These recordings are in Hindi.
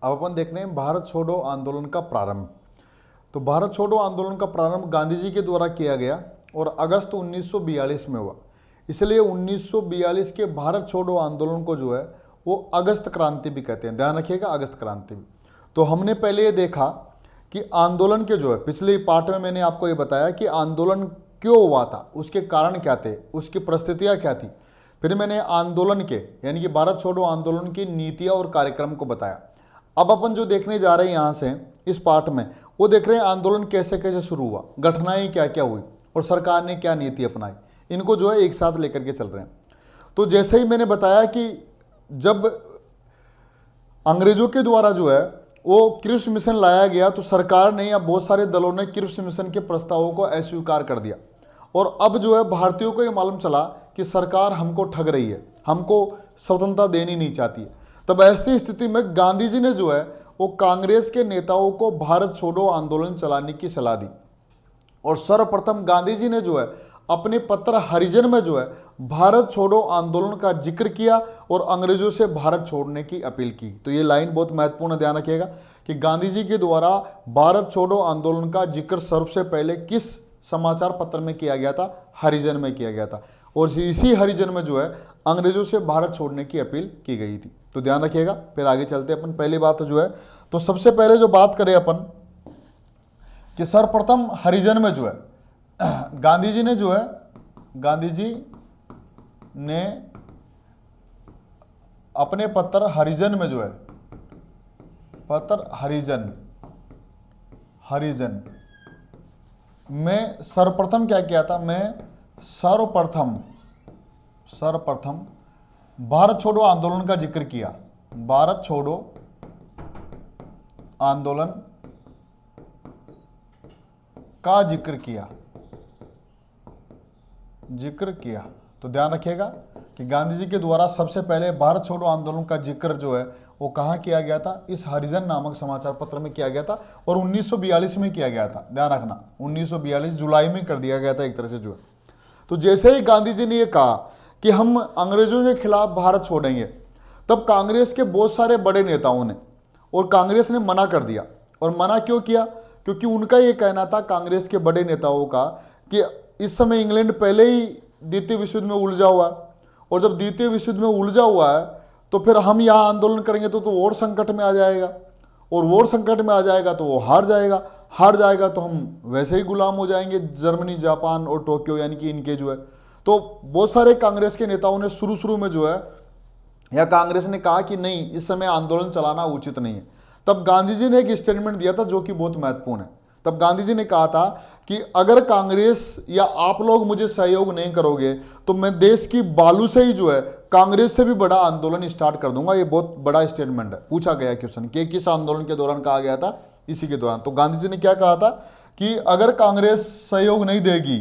अब अपन देख रहे हैं भारत छोड़ो आंदोलन का प्रारंभ। तो भारत छोड़ो आंदोलन का प्रारंभ गांधी जी के द्वारा किया गया और अगस्त 1942 में हुआ। इसलिए 1942 के भारत छोड़ो आंदोलन को जो है वो अगस्त क्रांति भी कहते हैं, ध्यान रखिएगा, अगस्त क्रांति भी। तो हमने पहले ये देखा कि आंदोलन के जो है, पिछले पार्ट में मैंने आपको ये बताया कि आंदोलन क्यों हुआ था, उसके कारण क्या थे, उसकी परिस्थितियाँ क्या थी। फिर मैंने आंदोलन के यानी कि भारत छोड़ो आंदोलन की नीतियाँ और कार्यक्रम को बताया। अब अपन जो देखने जा रहे हैं यहाँ से इस पार्ट में, वो देख रहे हैं आंदोलन कैसे कैसे शुरू हुआ, घटनाएं क्या क्या हुई और सरकार ने क्या नीति अपनाई। इनको जो है एक साथ लेकर के चल रहे हैं। तो जैसे ही मैंने बताया कि जब अंग्रेजों के द्वारा जो है वो क्रिप्स मिशन लाया गया तो सरकार ने या बहुत सारे दलों ने क्रिप्स मिशन के प्रस्तावों को अस्वीकार कर दिया। और अब जो है भारतीयों को ये मालूम चला कि सरकार हमको ठग रही है, हमको स्वतंत्रता देनी नहीं चाहती है। तब ऐसी स्थिति में गांधी जी ने जो है वो कांग्रेस के नेताओं को भारत छोड़ो आंदोलन चलाने की सलाह दी। और सर्वप्रथम गांधी जी ने जो है अपने पत्र हरिजन में जो है भारत छोड़ो आंदोलन का जिक्र किया और अंग्रेजों से भारत छोड़ने की अपील की। तो ये लाइन बहुत महत्वपूर्ण, ध्यान रखिएगा कि गांधी जी के द्वारा भारत छोड़ो आंदोलन का जिक्र सबसे पहले किस समाचार पत्र में किया गया था, हरिजन में किया गया था। और इसी हरिजन में जो है अंग्रेजों से भारत छोड़ने की अपील की गई थी। तो ध्यान रखिएगा। फिर आगे चलते अपन। पहली बात जो है, तो सबसे पहले जो बात करें अपन कि सर्वप्रथम हरिजन में जो है गांधी जी ने अपने पत्र हरिजन में जो है, पत्र हरिजन में सर्वप्रथम क्या किया था, मैं सर्वप्रथम भारत छोड़ो आंदोलन का जिक्र किया। भारत छोड़ो आंदोलन का जिक्र किया। तो ध्यान रखिएगा कि गांधी जी के द्वारा सबसे पहले भारत छोड़ो आंदोलन का जिक्र जो है वो कहाँ किया गया था, इस हरिजन नामक समाचार पत्र में किया गया था और 1942 में किया गया था। ध्यान रखना, 1942 जुलाई में कर दिया गया था एक तरह से जो है। तो जैसे ही गांधी जी ने ये कहा कि हम अंग्रेजों के खिलाफ भारत छोड़ेंगे, तब कांग्रेस के बहुत सारे बड़े नेताओं ने और कांग्रेस ने मना कर दिया। और मना क्यों किया? क्योंकि उनका ये कहना था, कांग्रेस के बड़े नेताओं का, कि इस समय इंग्लैंड पहले ही द्वितीय विश्व युद्ध में उलझा हुआ है और जब द्वितीय विश्व युद्ध में उलझा हुआ है तो फिर हम यहाँ आंदोलन करेंगे तो और संकट में आ जाएगा और वो संकट में आ जाएगा तो वो हार जाएगा तो हम वैसे ही गुलाम हो जाएंगे, जर्मनी, जापान और टोक्यो यानी कि इनके जो है। तो बहुत सारे कांग्रेस के नेताओं ने शुरू में जो है, या कांग्रेस ने कहा कि नहीं, इस समय आंदोलन चलाना उचित नहीं है। तब गांधी जी ने एक स्टेटमेंट दिया था जो कि बहुत महत्वपूर्ण है। तब गांधी जी ने कहा था कि अगर कांग्रेस या आप लोग मुझे सहयोग नहीं करोगे तो मैं देश की बालू से ही जो है कांग्रेस से भी बड़ा आंदोलन स्टार्ट कर दूंगा। ये बहुत बड़ा स्टेटमेंट है। पूछा गया क्वेश्चन कि किस आंदोलन के दौरान कहा गया था, इसी के दौरान। तो गांधी जी ने क्या कहा था कि अगर कांग्रेस सहयोग नहीं देगी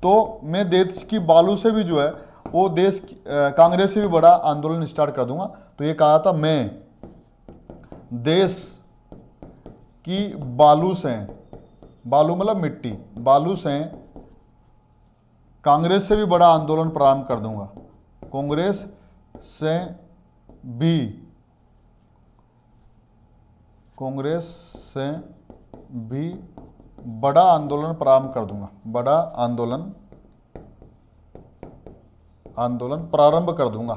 तो मैं देश की बालू से भी जो है वो कांग्रेस से भी बड़ा आंदोलन स्टार्ट कर दूंगा। तो ये कहा था, मैं देश की बालू से, बालू मतलब मिट्टी, बालू से कांग्रेस से भी बड़ा आंदोलन प्रारंभ कर दूंगा। कांग्रेस से भी बड़ा आंदोलन प्रारंभ कर दूंगा, बड़ा आंदोलन प्रारंभ कर दूंगा।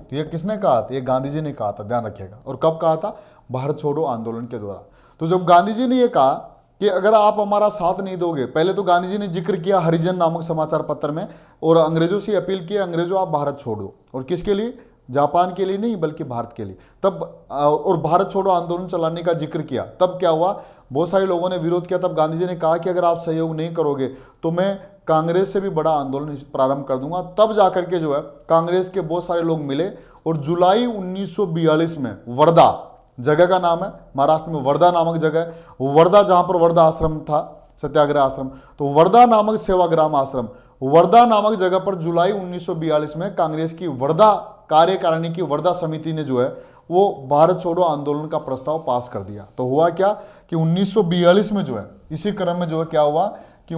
तो ये किसने कहा था? ये गांधी जी ने कहा था, ध्यान रखिएगा। और कब कहा था? भारत छोड़ो आंदोलन के द्वारा। तो जब गांधी जी ने ये कहा कि अगर आप हमारा साथ नहीं दोगे, पहले तो गांधी जी ने जिक्र किया हरिजन नामक समाचार पत्र में और अंग्रेजों से अपील की, अंग्रेजों आप भारत छोड़ दो। और किसके लिए? जापान के लिए नहीं बल्कि भारत के लिए। तब और भारत छोड़ो आंदोलन चलाने का जिक्र किया। तब क्या हुआ? बहुत सारे लोगों ने विरोध किया। तब गांधी जी ने कहा कि अगर आप सहयोग नहीं करोगे तो मैं कांग्रेस से भी बड़ा आंदोलन प्रारंभ कर दूंगा। तब जाकर के जो है कांग्रेस के बहुत सारे लोग मिले और जुलाई 1942 में वर्धा, जगह का नाम है महाराष्ट्र में, वर्धा नामक जगह है, वर्धा, जहां पर वर्धा आश्रम था, सत्याग्रह आश्रम, तो वर्धा नामक सेवाग्राम आश्रम, वर्धा नामक जगह पर जुलाई 1942 में कांग्रेस की वर्धा कार्यकारिणी की वर्धा समिति ने जो है वो भारत छोड़ो आंदोलन का प्रस्ताव पास कर दिया। तो हुआ क्या कि 1942 में जो है, इसी क्रम में जो है क्या हुआ कि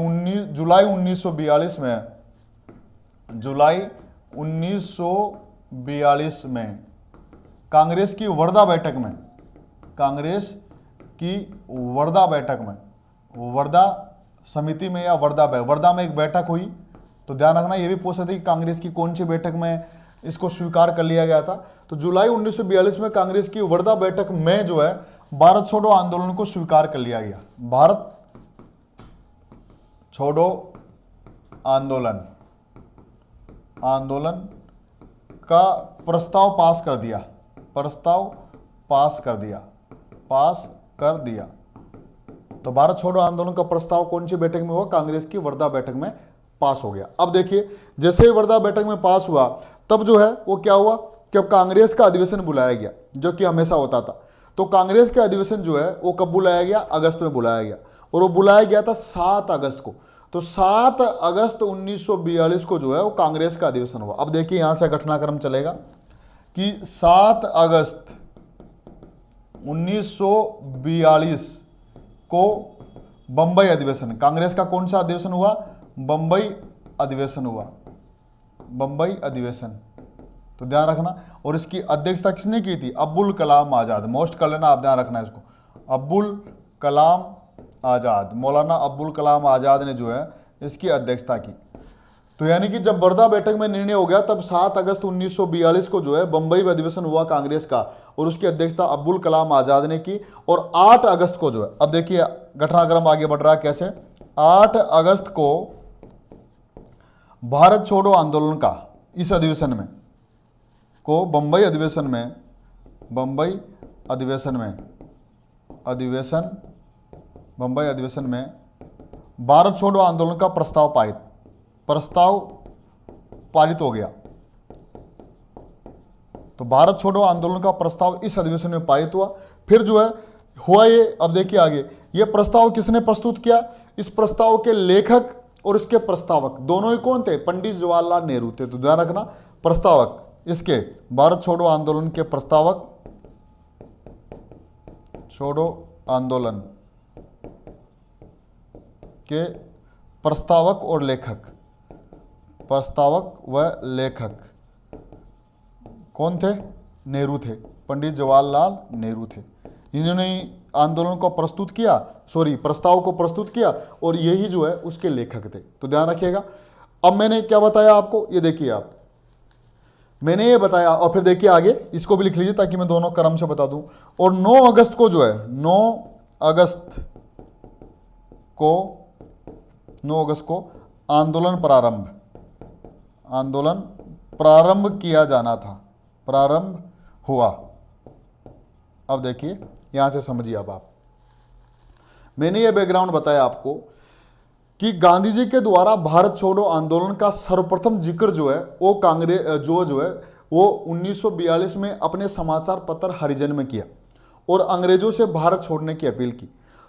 जुलाई 1942 में 1942 में कांग्रेस की वर्धा बैठक में, कांग्रेस की वर्धा बैठक में, वर्धा समिति में या वर्धा में एक बैठक हुई। तो ध्यान रखना, ये भी पूछ सकते कि कांग्रेस की कौन सी बैठक में इसको स्वीकार कर लिया गया था। तो जुलाई 1942 में कांग्रेस की वर्धा बैठक में जो है भारत छोड़ो आंदोलन को स्वीकार कर लिया गया। भारत छोड़ो आंदोलन का प्रस्ताव पास कर दिया, पास कर दिया। तो भारत छोड़ो आंदोलन का प्रस्ताव कौन सी बैठक में हुआ? कांग्रेस की वर्धा बैठक में पास हो गया। अब देखिए, जैसे ही वर्धा बैठक में पास हुआ तब जो है वो क्या हुआ कि अब कांग्रेस का अधिवेशन बुलाया गया, जो कि हमेशा होता था। तो कांग्रेस का अधिवेशन जो है वो कब बुलाया गया? अगस्त में बुलाया गया, और वो बुलाया गया था 7 अगस्त को। तो 7 अगस्त 1942 को जो है वो कांग्रेस का अधिवेशन हुआ। अब देखिए यहां से घटनाक्रम चलेगा कि 7 अगस्त 1942 को बंबई अधिवेशन, कांग्रेस का कौन सा अधिवेशन हुआ? बंबई अधिवेशन हुआ, बंबई अधिवेशन। तो ध्यान रखना, और इसकी अध्यक्षता किसने की थी? अब्दुल कलाम आजाद। मोस्ट कर लेना, आप ध्यान रखना इसको, अब्दुल कलाम आजाद, मौलाना अब्दुल कलाम आजाद ने जो है इसकी अध्यक्षता की। तो यानी कि जब वर्धा बैठक में निर्णय हो गया तब 7 अगस्त 1942 को जो है बंबई में अधिवेशन हुआ कांग्रेस का, और उसकी अध्यक्षता अब्दुल कलाम आजाद ने की। और 8 अगस्त को जो है, अब देखिए घटनाक्रम आगे बढ़ रहा है कैसे। 8 अगस्त को भारत छोड़ो आंदोलन का इस अधिवेशन में को बंबई अधिवेशन में भारत छोड़ो आंदोलन का प्रस्ताव पारित हो गया। तो भारत छोड़ो आंदोलन का प्रस्ताव इस अधिवेशन में पारित हुआ। फिर जो है हुआ ये, अब देखिए आगे, ये प्रस्ताव किसने प्रस्तुत किया? इस प्रस्ताव के लेखक और इसके प्रस्तावक दोनों ही कौन थे? पंडित जवाहरलाल नेहरू थे। तो ध्यान रखना, प्रस्तावक इसके भारत छोड़ो आंदोलन के प्रस्तावक, छोड़ो आंदोलन के प्रस्तावक और लेखक, प्रस्तावक व लेखक कौन थे? नेहरू थे, पंडित जवाहरलाल नेहरू थे। इन्होंने आंदोलन को प्रस्तुत किया, प्रस्ताव को प्रस्तुत किया, और यही जो है उसके लेखक थे। तो ध्यान रखिएगा। अब मैंने क्या बताया आपको, ये देखिए आप, मैंने ये बताया, और फिर देखिए आगे इसको भी लिख लीजिए ताकि मैं दोनों क्रम से बता दूं। और 9 अगस्त को जो है 9 अगस्त को आंदोलन प्रारंभ किया जाना था, प्रारंभ हुआ। अब देखिए यहां से समझिए। अब आप, मैंने ये बैकग्राउंड बताया आपको कि गांधी जी के द्वारा भारत छोड़ो आंदोलन का सर्वप्रथम जिक्र जो है वो कांग्रेस जो है वो 1942 में अपने समाचार पत्र हरिजन में किया, और अंग्रेजों से भारत छोड़ने की अपील की।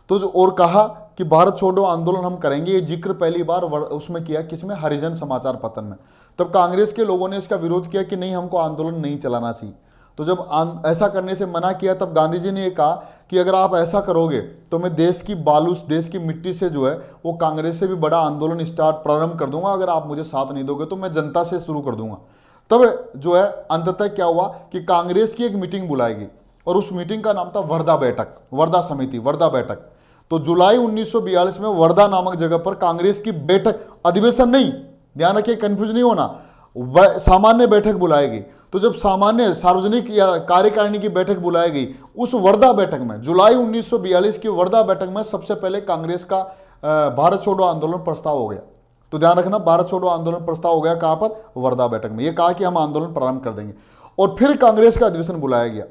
तो और कहा कि भारत छोड़ो आंदोलन हम करेंगे। ये जिक्र पहली बार उसमें किया, किसमें? हरिजन समाचार पत्र में। तब कांग्रेस के लोगों ने इसका विरोध किया कि नहीं, हमको आंदोलन नहीं चलाना चाहिए। तो जब ऐसा करने से मना किया तब गांधी जी ने ये कहा कि अगर आप ऐसा करोगे तो मैं देश की बालू, देश की मिट्टी से जो है वो कांग्रेस से भी बड़ा आंदोलन प्रारंभ कर दूंगा। अगर आप मुझे साथ नहीं दोगे तो मैं जनता से शुरू कर दूंगा। तब जो है अंततः क्या हुआ कि कांग्रेस की एक मीटिंग बुलाई गई, और उस मीटिंग का नाम था वर्धा बैठक, वर्धा समिति, वर्धा बैठक। तो जुलाई 1942 में वर्धा नामक जगह पर कांग्रेस की बैठक, अधिवेशन नहीं, ध्यान रखिए कंफ्यूज नहीं होना, सामान्य बैठक बुलाई गई। तो जब सामान्य सार्वजनिक या कार्यकारिणी की बैठक बुलाई गई, उस वर्धा बैठक में, जुलाई 1942 की वर्धा बैठक में सबसे पहले कांग्रेस का भारत छोड़ो आंदोलन प्रस्ताव हो गया। तो ध्यान रखना, भारत छोड़ो आंदोलन प्रस्ताव हो गया कहां पर? वर्धा बैठक में। यह कहा कि हम आंदोलन प्रारंभ कर देंगे, और फिर कांग्रेस का अधिवेशन बुलाया गया,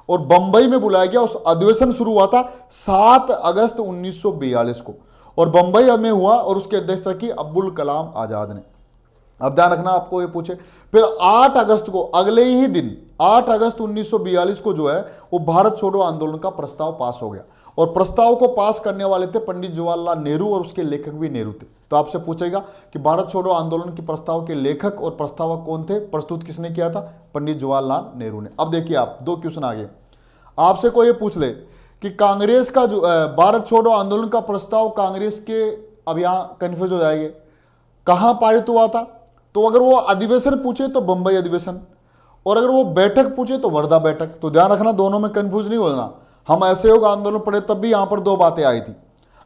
और बंबई में बुलाया गया। उस अधिवेशन शुरू हुआ था 7 अगस्त 1942 को, और बंबई में हुआ, और उसकी अध्यक्षता की अब्दुल कलाम आजाद ने। अब ध्यान रखना, आपको ये पूछे, फिर 8 अगस्त को, अगले ही दिन 8 अगस्त 1942 को जो है वो भारत छोड़ो आंदोलन का प्रस्ताव पास हो गया, और प्रस्ताव को पास करने वाले थे पंडित जवाहरलाल नेहरू, और उसके लेखक भी नेहरू थे। तो आपसे पूछेगा कि भारत छोड़ो आंदोलन के प्रस्ताव के लेखक और प्रस्तावक कौन थे? प्रस्तुत किसने किया था? पंडित जवाहरलाल नेहरू ने। अब देखिए आप, 2 क्वेश्चन आगे। आपसे कोई ये पूछ ले कि कांग्रेस का जो भारत छोड़ो आंदोलन का प्रस्ताव कांग्रेस के, अब यहां कंफ्यूज हो जाएंगे, कहां पारित हुआ था? तो तो अगर वो अधिवेशन पूछे तो बंबई अधिवेशन, और अगर वो बैठक पूछे तो वर्धा बैठक। तो ध्यान रखना, दोनों में कंफ्यूज नहीं होना। हम असहयोग आंदोलन पढ़े तब भी यहां पर दो बातें आई थी।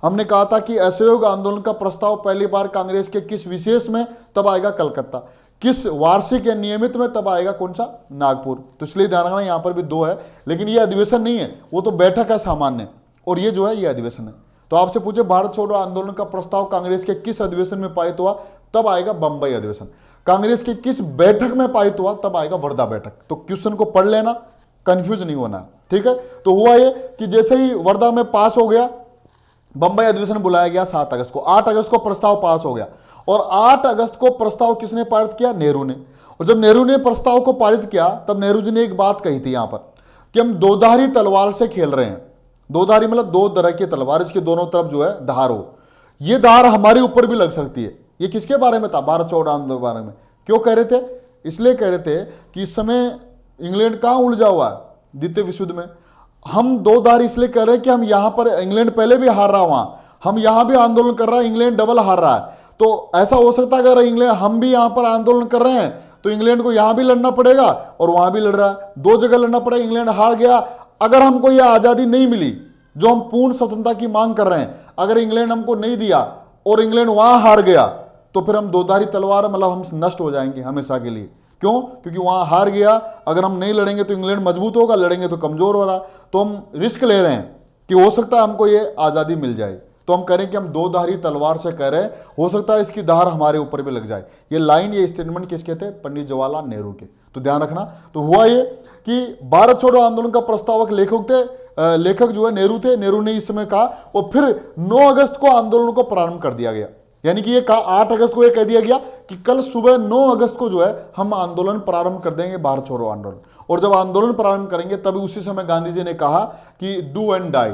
हमने कहा था कि असहयोग आंदोलन का प्रस्ताव पहली बार कांग्रेस के किस विशेष में, तब आएगा कलकत्ता। किस वार्षिक या नियमित में, तब आएगा कौन सा, नागपुर। तो इसलिए ध्यान रखना, यहां पर भी दो है, लेकिन ये अधिवेशन नहीं है, वो तो बैठक है सामान्य, और ये जो है ये अधिवेशन है। तो आपसे पूछे भारत छोड़ो आंदोलन का प्रस्ताव कांग्रेस के किस अधिवेशन में पारित हुआ, तब आएगा बंबई अधिवेशन। कांग्रेस की किस बैठक में पारित हुआ, तब आएगा वर्धा बैठक। तो क्वेश्चन को पढ़ लेना, कंफ्यूज नहीं होना, ठीक है। तो हुआ ये कि जैसे ही वर्धा में पास हो गया, बंबई अधिवेशन बुलाया गया 7 अगस्त को। 8 अगस्त को प्रस्ताव पास हो गया, और 8 अगस्त को प्रस्ताव किसने पारित किया, नेहरू ने। और जब नेहरू ने प्रस्ताव को पारित किया, तब नेहरू जी ने एक बात कही थी यहां पर कि हम दोधारी तलवार से खेल रहे हैं। दोधारी मतलब दो तरह की तलवार, इसके दोनों तरफ जो है धार हो, ये धार हमारे ऊपर भी लग सकती है। ये किसके बारे में था, भारत छोड़ो आंदोलन के बारे में। क्यों कह रहे थे, इसलिए कह रहे थे कि इस समय इंग्लैंड कहां उलझा हुआ है, द्वितीय विश्व युद्ध में। हम दो धार इसलिए कर रहे हैं कि हम यहां पर, इंग्लैंड पहले भी हार रहा, वहां हम यहां भी आंदोलन कर रहा है, इंग्लैंड डबल हार रहा है। तो ऐसा हो सकता है अगर इंग्लैंड, हम भी यहां पर आंदोलन कर रहे हैं तो इंग्लैंड को यहां भी लड़ना पड़ेगा और वहां भी लड़ रहा है, दो जगह लड़ना पड़ेगा। इंग्लैंड हार गया, अगर हमको यह आजादी नहीं मिली जो हम पूर्ण स्वतंत्रता की मांग कर रहे हैं, अगर इंग्लैंड हमको नहीं दिया और इंग्लैंड वहां हार गया, तो फिर हम दोधारी तलवार, मतलब हम नष्ट हो जाएंगे हमेशा के लिए। क्यों, क्योंकि वहां हार गया, अगर हम नहीं लड़ेंगे तो इंग्लैंड मजबूत होगा, लड़ेंगे तो कमजोर हो रहा। तो हम रिस्क ले रहे हैं कि हो सकता है हमको ये आजादी मिल जाए, तो हम करें कि हम दो धारी तलवार से कह रहे हैं, हो सकता है इसकी धार हमारे ऊपर भी लग जाए। ये लाइन, ये स्टेटमेंट किसके थे, पंडित जवाहरलाल नेहरू के। तो ध्यान रखना। तो हुआ ये कि भारत छोड़ो आंदोलन का प्रस्तावक लेखक थे, लेखक जो है नेहरू थे। नेहरू ने इस समय कहा, और फिर 9 अगस्त को आंदोलन को प्रारंभ कर दिया गया। यानी कि ये कहा 8 अगस्त को ये कह दिया गया कि कल सुबह 9 अगस्त को जो है हम आंदोलन प्रारंभ कर देंगे, भारत छोड़ो आंदोलन। और जब आंदोलन प्रारंभ करेंगे, तभी उसी समय गांधी जी ने कहा कि डू एंड डाई,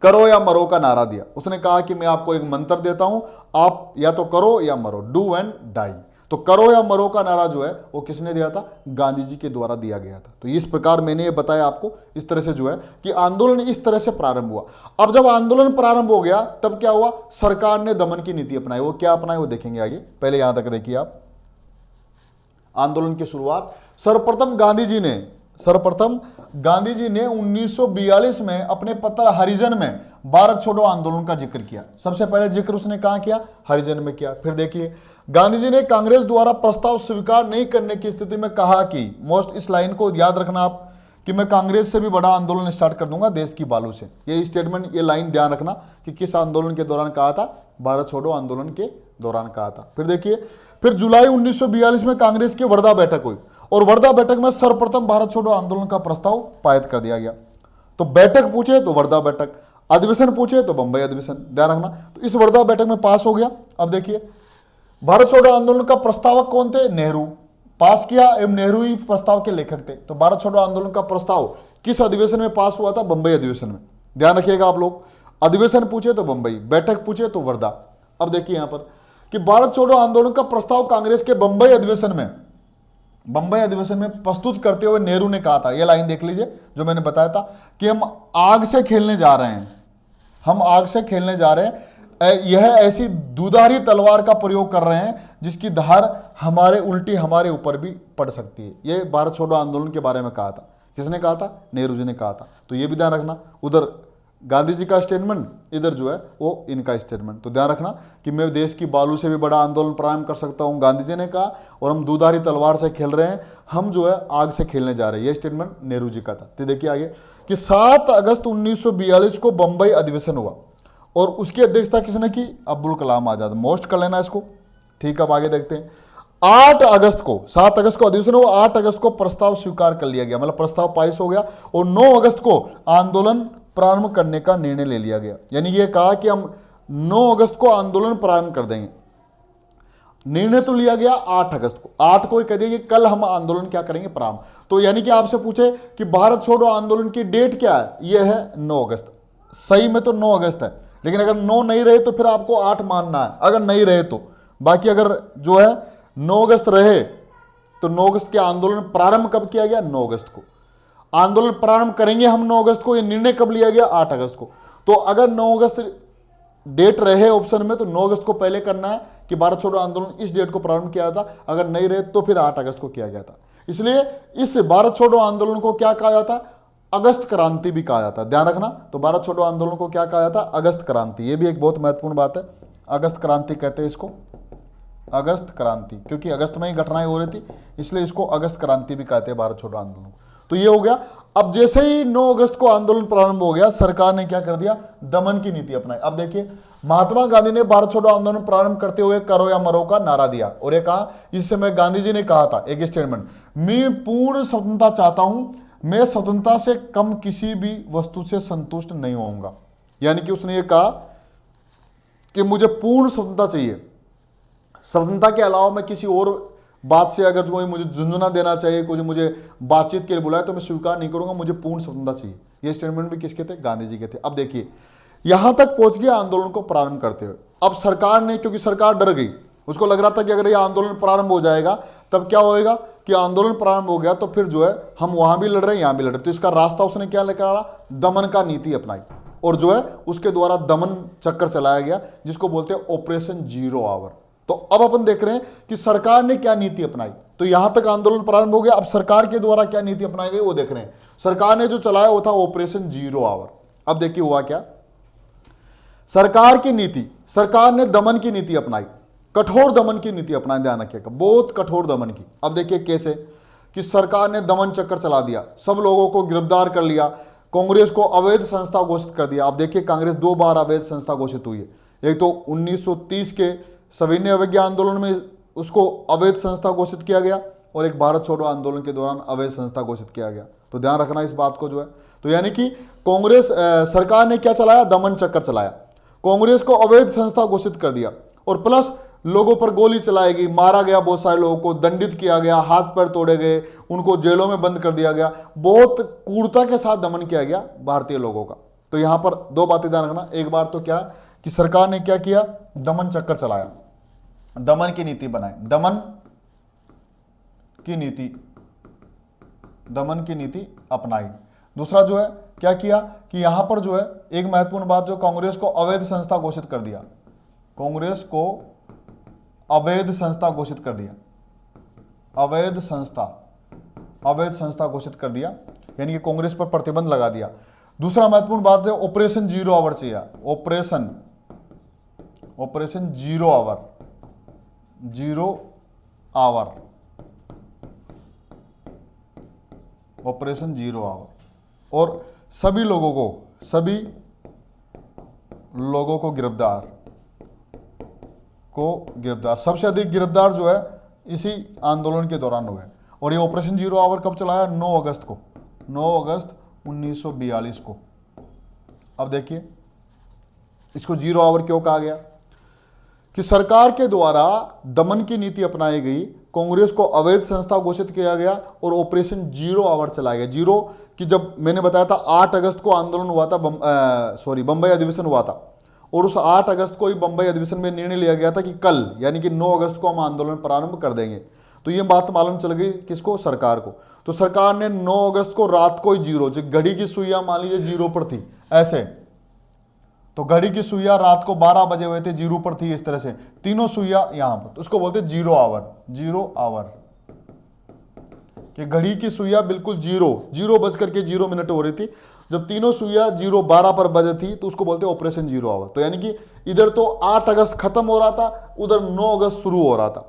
करो या मरो का नारा दिया। उसने कहा कि मैं आपको एक मंत्र देता हूं, आप या तो करो या मरो, डू एंड डाई। तो करो या मरो का नारा जो है वो किसने दिया था, गांधी जी के द्वारा दिया गया था। तो इस प्रकार मैंने ये बताया आपको, इस तरह से जो है कि आंदोलन इस तरह से प्रारंभ हुआ। अब जब आंदोलन प्रारंभ हो गया, तब क्या हुआ, सरकार ने दमन की नीति अपनाई। वो क्या अपनाई वो देखेंगे आगे, पहले यहां तक देखिए आप। आंदोलन की शुरुआत सर्वप्रथम गांधी जी ने 1942 में अपने पत्र हरिजन में भारत छोड़ो आंदोलन का जिक्र किया। सबसे पहले जिक्र उसने कहां किया, हरिजन में किया। फिर देखिए, गांधी जी ने कांग्रेस द्वारा प्रस्ताव स्वीकार नहीं करने की स्थिति में कहा कि, मोस्ट, इस लाइन को याद रखना आप, कि मैं कांग्रेस से भी बड़ा आंदोलन स्टार्ट कर दूंगा देश की बालू से। ये स्टेटमेंट, ये लाइन ध्यान रखना कि किस आंदोलन के दौरान कहा था, भारत छोड़ो आंदोलन के दौरान कहा था। फिर देखिए, फिर जुलाई 1942 में कांग्रेस की वर्धा बैठक हुई, और वर्धा बैठक में सर्वप्रथम भारत छोड़ो आंदोलन का प्रस्ताव पारित कर दिया गया। तो बैठक पूछे तो वर्धा बैठक, अधिवेशन पूछे तो बंबई अधिवेशन, ध्यान रखना। तो इस वर्धा बैठक में पास हो गया। अब देखिए, भारत छोड़ो आंदोलन का प्रस्तावक कौन थे, नेहरू। पास किया, एवं नेहरू ही प्रस्ताव के लेखक थे। तो भारत छोड़ो आंदोलन का प्रस्ताव किस अधिवेशन में पास हुआ था, बंबई अधिवेशन में। ध्यान रखिएगा आप लोग, अधिवेशन पूछे तो बंबई, बैठक पूछे तो वर्धा। अब देखिए यहां पर कि भारत छोड़ो आंदोलन का प्रस्ताव कांग्रेस के बंबई अधिवेशन में प्रस्तुत करते हुए नेहरू ने कहा था, यह लाइन देख लीजिए जो मैंने बताया था कि हम आग से खेलने जा रहे हैं, यह ऐसी दुधारी तलवार का प्रयोग कर रहे हैं जिसकी धार हमारे उल्टी हमारे ऊपर भी पड़ सकती है। यह भारत छोड़ो आंदोलन के बारे में कहा था। किसने कहा था, नेहरू जी ने कहा था। तो यह भी ध्यान रखना, उधर गांधी जी का स्टेटमेंट, इधर जो है वो इनका स्टेटमेंट। तो ध्यान रखना कि मैं देश की बालू से भी बड़ा आंदोलन प्रारंभ कर सकता हूं, गांधी जी ने कहा, और हम दुधारी तलवार से खेल रहे हैं, हम जो है आग से खेलने जा रहे हैं। यह स्टेटमेंट नेहरू जी का था। तो देखिए आगे कि 7 अगस्त 1942 को बंबई अधिवेशन हुआ, और उसकी अध्यक्षता किसने की, अब्दुल कलाम आजाद। मोस्ट कर लेना इसको, ठीक। अब आगे देखते हैं। 8 अगस्त को, 7 अगस्त को अधिवेशन हुआ, 8 अगस्त को प्रस्ताव स्वीकार कर लिया गया, मतलब प्रस्ताव पास हो गया, और 9 अगस्त को आंदोलन प्रारंभ करने का निर्णय ले लिया गया। यानी यह कहा कि हम 9 अगस्त को आंदोलन प्रारंभ कर देंगे। निर्णय तो लिया गया 8 अगस्त को, 8 को कह दिया कि कल हम आंदोलन क्या करेंगे, प्रारंभ। तो यानी कि आपसे पूछे कि भारत छोड़ो आंदोलन की डेट क्या है, यह है 9 अगस्त। सही में तो 9 अगस्त है, लेकिन अगर 9 नहीं रहे तो फिर आपको 8 मानना है, अगर नहीं रहे तो। बाकी अगर जो है 9 अगस्त रहे तो 9 अगस्त के आंदोलन प्रारंभ कब किया गया, 9 अगस्त को। आंदोलन प्रारंभ करेंगे हम 9 अगस्त को, यह निर्णय कब लिया गया, 8 अगस्त को। तो अगर 9 अगस्त डेट रहे ऑप्शन में, तो 9 अगस्त को पहले करना है कि भारत छोड़ो आंदोलन इस डेट को प्रारंभ किया था, अगर नहीं रहे तो फिर 8 अगस्त को किया गया था। इसलिए इस भारत छोड़ो आंदोलन को क्या कहा जाता, अगस्त क्रांति भी कहा जाता है, ध्यान रखना। तो भारत छोड़ो आंदोलन को क्या कहा जाता, अगस्त क्रांति। ये भी एक बहुत महत्वपूर्ण बात है, अगस्त क्रांति कहते हैं इसको, अगस्त क्रांति, क्योंकि अगस्त में ही घटनाएं हो रही थी, इसलिए इसको अगस्त क्रांति भी कहते हैं भारत छोड़ो आंदोलन। तो ये हो गया। अब जैसे ही 9 अगस्त को आंदोलन प्रारंभ हो गया, सरकार ने क्या कर दिया, दमन की नीति अपनाई। अब देखिए, महात्मा गांधी ने भारत छोड़ो आंदोलन प्रारंभ करते हुए करो या मरो का नारा दिया, और ये कहा, इस समय गांधी जी ने कहा था एक स्टेटमेंट, मैं पूर्ण स्वतंत्रता चाहता हूं, मैं स्वतंत्रता से कम किसी भी वस्तु से संतुष्ट नहीं होऊंगा। यानी कि उसने ये कहा कि मुझे पूर्ण स्वतंत्रता चाहिए, स्वतंत्रता के अलावा मैं किसी और बात से अगर कोई मुझे झुंझुना देना चाहिए, कोई मुझे बातचीत के लिए बुलाए तो मैं स्वीकार नहीं करूंगा, मुझे पूर्ण स्वतंत्रता चाहिए। ये स्टेटमेंट भी किसके थे, गांधी जी के थे। अब देखिए, यहां तक पहुंच गया आंदोलन को प्रारंभ करते हुए। अब सरकार ने, क्योंकि सरकार डर गई, उसको लग रहा था कि अगर ये आंदोलन प्रारंभ हो जाएगा तब क्या होएगा कि आंदोलन प्रारंभ हो गया तो फिर जो है हम वहां भी लड़ रहे हैं, यहां भी लड़ रहे हैं। तो इसका रास्ता उसने क्या निकाला, दमन का नीति अपनाई, और जो है उसके द्वारा दमन चक्कर चलाया गया, जिसको बोलते हैं ऑपरेशन जीरो आवर। तो अब अपन देख रहे हैं कि सरकार ने क्या नीति अपनाई। तो यहां तक आंदोलन प्रारंभ हो गया, अब सरकार के द्वारा क्या नीति अपनाई गई वो देख रहे हैं। सरकार ने जो चलाया वो था ऑपरेशन जीरो आवर। अब देखिए हुआ क्या, सरकार की नीति, सरकार ने दमन की नीति अपनाई, कठोर दमन की नीति अपनाई, ध्यान रखिएगा, बहुत कठोर दमन की। अब देखिए कैसे, कि सरकार ने दमन चक्कर चला दिया, सब लोगों को गिरफ्तार कर लिया, कांग्रेस को अवैध संस्था घोषित कर दिया। अब देखिए, कांग्रेस 2 बार अवैध संस्था घोषित हुई है। एक तो 1930 के सविनय अवज्ञा आंदोलन में उसको अवैध संस्था घोषित किया गया, और एक भारत छोड़ो आंदोलन के दौरान अवैध संस्था घोषित किया गया। तो ध्यान रखना इस बात को जो है। तो यानी कि कांग्रेस सरकार ने क्या चलाया, दमन चक्कर चलाया, कांग्रेस को अवैध संस्था घोषित कर दिया, और प्लस लोगों पर गोली चलाई गई, मारा गया, बहुत सारे लोगों को दंडित किया गया, हाथ पैर तोड़े गए, उनको जेलों में बंद कर दिया गया, बहुत क्रूरता के साथ दमन किया गया भारतीय लोगों का। तो यहां पर 2 बातें ध्यान रखना, एक बार तो क्या कि सरकार ने क्या किया, दमन चक्कर चलाया, दमन की नीति बनाई, दमन की नीति, दमन की नीति अपनाई। दूसरा जो है क्या किया कि यहां पर जो है एक महत्वपूर्ण बात, जो कांग्रेस को अवैध संस्था घोषित कर दिया, कांग्रेस को अवैध संस्था घोषित कर दिया, अवैध संस्था घोषित कर दिया, यानी कि कांग्रेस पर प्रतिबंध लगा दिया। दूसरा महत्वपूर्ण बात है ऑपरेशन जीरो आवर चाहिए, operation zero hour, operation zero hour, और सभी लोगों को गिरफ्तार, सबसे अधिक गिरफ्तार जो है इसी आंदोलन के दौरान हुए। और ये ऑपरेशन जीरो आवर कब चलाया, 9 अगस्त को, 9 अगस्त 1942 को। अब देखिए इसको जीरो आवर क्यों कहा गया, कि सरकार के द्वारा दमन की नीति अपनाई गई, कांग्रेस को अवैध संस्था घोषित किया गया, और ऑपरेशन जीरो आवर चलाया गया। जीरो कि जब मैंने बताया था 8 अगस्त को आंदोलन हुआ था, बंबई अधिवेशन हुआ था, और उस 8 अगस्त को ही बंबई अधिवेशन में निर्णय लिया गया था कि कल यानी कि 9 अगस्त को हम आंदोलन प्रारंभ कर देंगे। तो ये बात मालूम चल गई किसको, सरकार को। तो सरकार ने 9 अगस्त को रात को ही जीरो, जो घड़ी की सुइयां मान लीजिए जीरो पर थी ऐसे, तो घड़ी की सुइयां रात को 12 बजे हुए थे, जीरो पर थी, इस तरह से तीनों सुइयां यहां पर, तो उसको बोलते जीरो आवर, कि घड़ी की सुइयां बिल्कुल जीरो बज करके 0 मिनट हो रही थी, जब तीनों सुइयां 0:12 पर बजे थी तो उसको बोलते ऑपरेशन जीरो आवर। तो यानी कि इधर तो 8 अगस्त खत्म हो रहा था, उधर 9 अगस्त शुरू हो रहा था।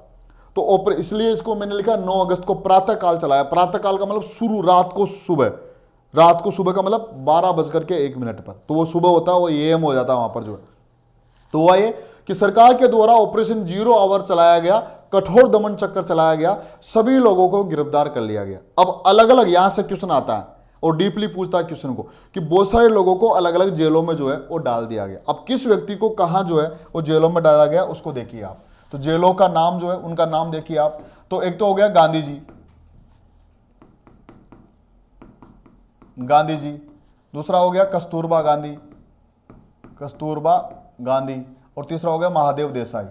तो इसलिए इसको मैंने लिखा 9 अगस्त को प्रातः काल चलाया। प्रातः काल का मतलब शुरू, रात को सुबह का मतलब 12:01 पर, तो वो सुबह होता है, वो AM हो जाता है वहां पर जो है। तो हुआ ये कि सरकार के द्वारा ऑपरेशन जीरो आवर चलाया गया, कठोर दमन चक्कर चलाया गया, सभी लोगों को गिरफ्तार कर लिया गया। अब अलग अलग यहां से क्वेश्चन आता है और डीपली पूछता है क्वेश्चन को, कि बहुत सारे लोगों को अलग अलग जेलों में जो है वो डाल दिया गया। अब किस व्यक्ति को कहां जो है वो जेलों में डाला गया उसको देखिए आप। तो जेलों का नाम जो है, उनका नाम देखिए आप। तो एक तो हो गया गांधी जी, दूसरा हो गया कस्तूरबा गांधी, और तीसरा हो गया महादेव देसाई।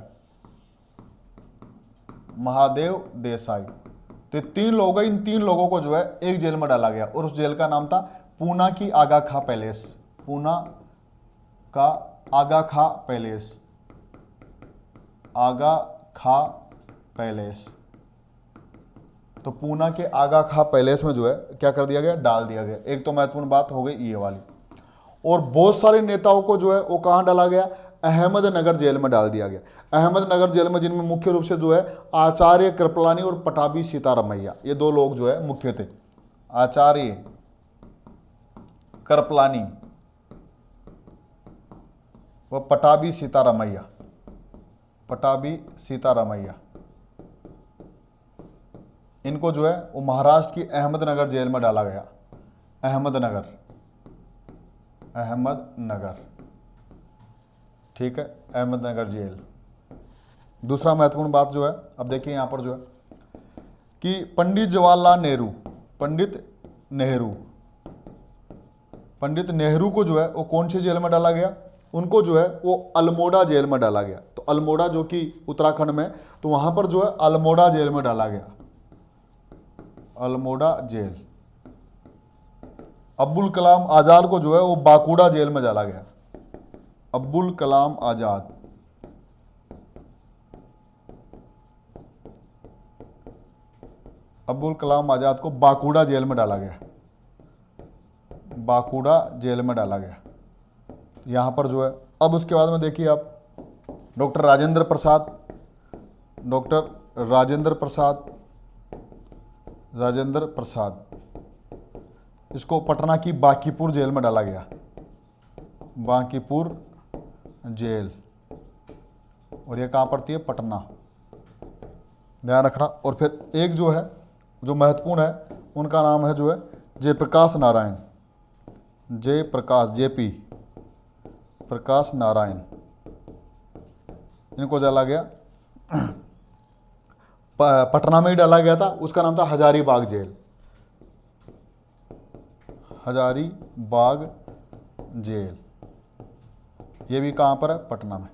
तो ये 3 लोग हैं, इन 3 लोगों को जो है एक जेल में डाला गया, और उस जेल का नाम था पूना की आगा खा पैलेस, पूना का आगा खा पैलेस, आगा खा पैलेस। तो पूना के आगा खा पैलेस में जो है क्या कर दिया गया, डाल दिया गया। एक तो महत्वपूर्ण बात हो गई ये वाली। और बहुत सारे नेताओं को जो है वो कहाँ डाला गया, अहमदनगर जेल में डाल दिया गया। अहमदनगर जेल में जिनमें मुख्य रूप से जो है आचार्य कृपलानी और पटाभी सीतारामैया, ये दो लोग जो है मुख्य थे। आचार्य कृपलानी व पटाभी सीतारामैया, पटाभी सीतारामैया, इनको जो है वो महाराष्ट्र की अहमदनगर जेल में डाला गया। अहमदनगर, अहमदनगर, ठीक है, अहमदनगर जेल। दूसरा महत्वपूर्ण बात जो है, अब देखिए यहां पर जो है कि पंडित जवाहरलाल नेहरू, पंडित नेहरू, पंडित नेहरू को जो है वो कौन सी जेल में डाला गया, उनको जो है वो अल्मोड़ा जेल में डाला गया। तो अल्मोड़ा जो कि उत्तराखंड में, तो वहां पर जो है अल्मोड़ा जेल में डाला गया, अल्मोड़ा जेल। अब्दुल कलाम आजाद को जो है वो बाकुड़ा जेल में डाला गया। अब्दुल कलाम आजाद, अब्दुल कलाम आजाद को बाकुड़ा जेल में डाला गया, बाकुड़ा जेल में डाला गया। यहां पर जो है अब उसके बाद में देखिए आप डॉक्टर राजेंद्र प्रसाद, डॉक्टर राजेंद्र प्रसाद, राजेंद्र प्रसाद, इसको पटना की बांकीपुर जेल में डाला गया, बांकीपुर जेल। और ये कहाँ पड़ती है, पटना, ध्यान रखना। और फिर एक जो है जो महत्वपूर्ण है उनका नाम है जो है जयप्रकाश नारायण, जयप्रकाश, जेपी प्रकाश नारायण, इनको डाला गया पटना में ही डाला गया था। उसका नाम था हजारीबाग जेल, हजारीबाग जेल। ये भी कहां पर है, पटना में।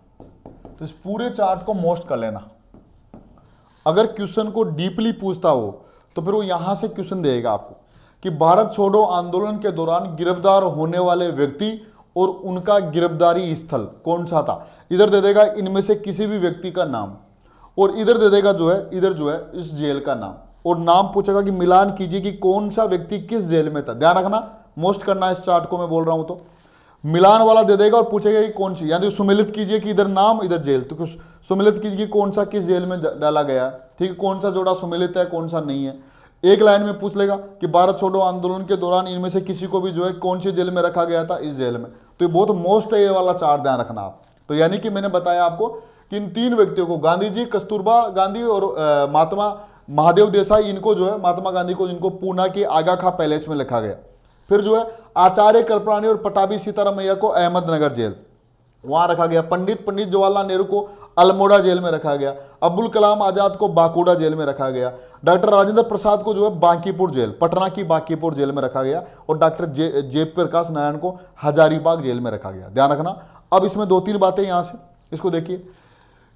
तो इस पूरे चार्ट को मोस्ट कर लेना। अगर क्वेश्चन को डीपली पूछता हो तो फिर वो यहां से क्वेश्चन देगा आपको कि भारत छोड़ो आंदोलन के दौरान गिरफ्तार होने वाले व्यक्ति और उनका गिरफ्तारी स्थल कौन सा था। इधर दे देगा इनमें से किसी भी व्यक्ति का नाम, और इधर दे देगा जो है, इधर जो है इस जेल का नाम, और नाम पूछेगा कि मिलान कीजिए कि कौन सा व्यक्ति किस जेल में था। ध्यान रखना, मोस्ट करना इस चार्ट को मैं बोल रहा हूं। तो मिलान वाला दे देगा और पूछेगा कि कौन सी, यानी सुमिलित कीजिए कि इधर नाम इधर जेल, तो सुमिलित कीजिए कि कौन सा किस जेल में डाला गया, ठीक है, कौन सा जोड़ा सुमिलित है कौन सा नहीं है। एक लाइन में पूछ लेगा कि भारत छोड़ो आंदोलन के दौरान इनमें से किसी को भी जो है कौन सी जेल में रखा गया था, इस जेल में। तो ये बहुत मोस्ट है ये वाला चार्ट, ध्यान रखना आप। तो यानी कि मैंने बताया आपको कि इन तीन व्यक्तियों को, गांधी जी, कस्तूरबा गांधी और महात्मा महादेव देसाई, इनको जो है महात्मा गांधी को इनको पूना के आगा खा पैलेस में लिखा गया। फिर जो है आचार्य कृपलानी और पटाभी सीतारामैया को अहमदनगर जेल वहां रखा गया। पंडित जवाहरलाल नेहरू को अल्मोड़ा जेल में रखा गया। अब्दुल कलाम आजाद को बाकुड़ा जेल में रखा गया। डॉक्टर राजेंद्र प्रसाद को जो है बांकीपुर जेल, पटना की बांकीपुर जेल में रखा गया। और डॉक्टर जयप्रकाश नारायण को हजारीबाग जेल में रखा गया। ध्यान रखना। अब इसमें दो तीन बातें यहां से, इसको देखिए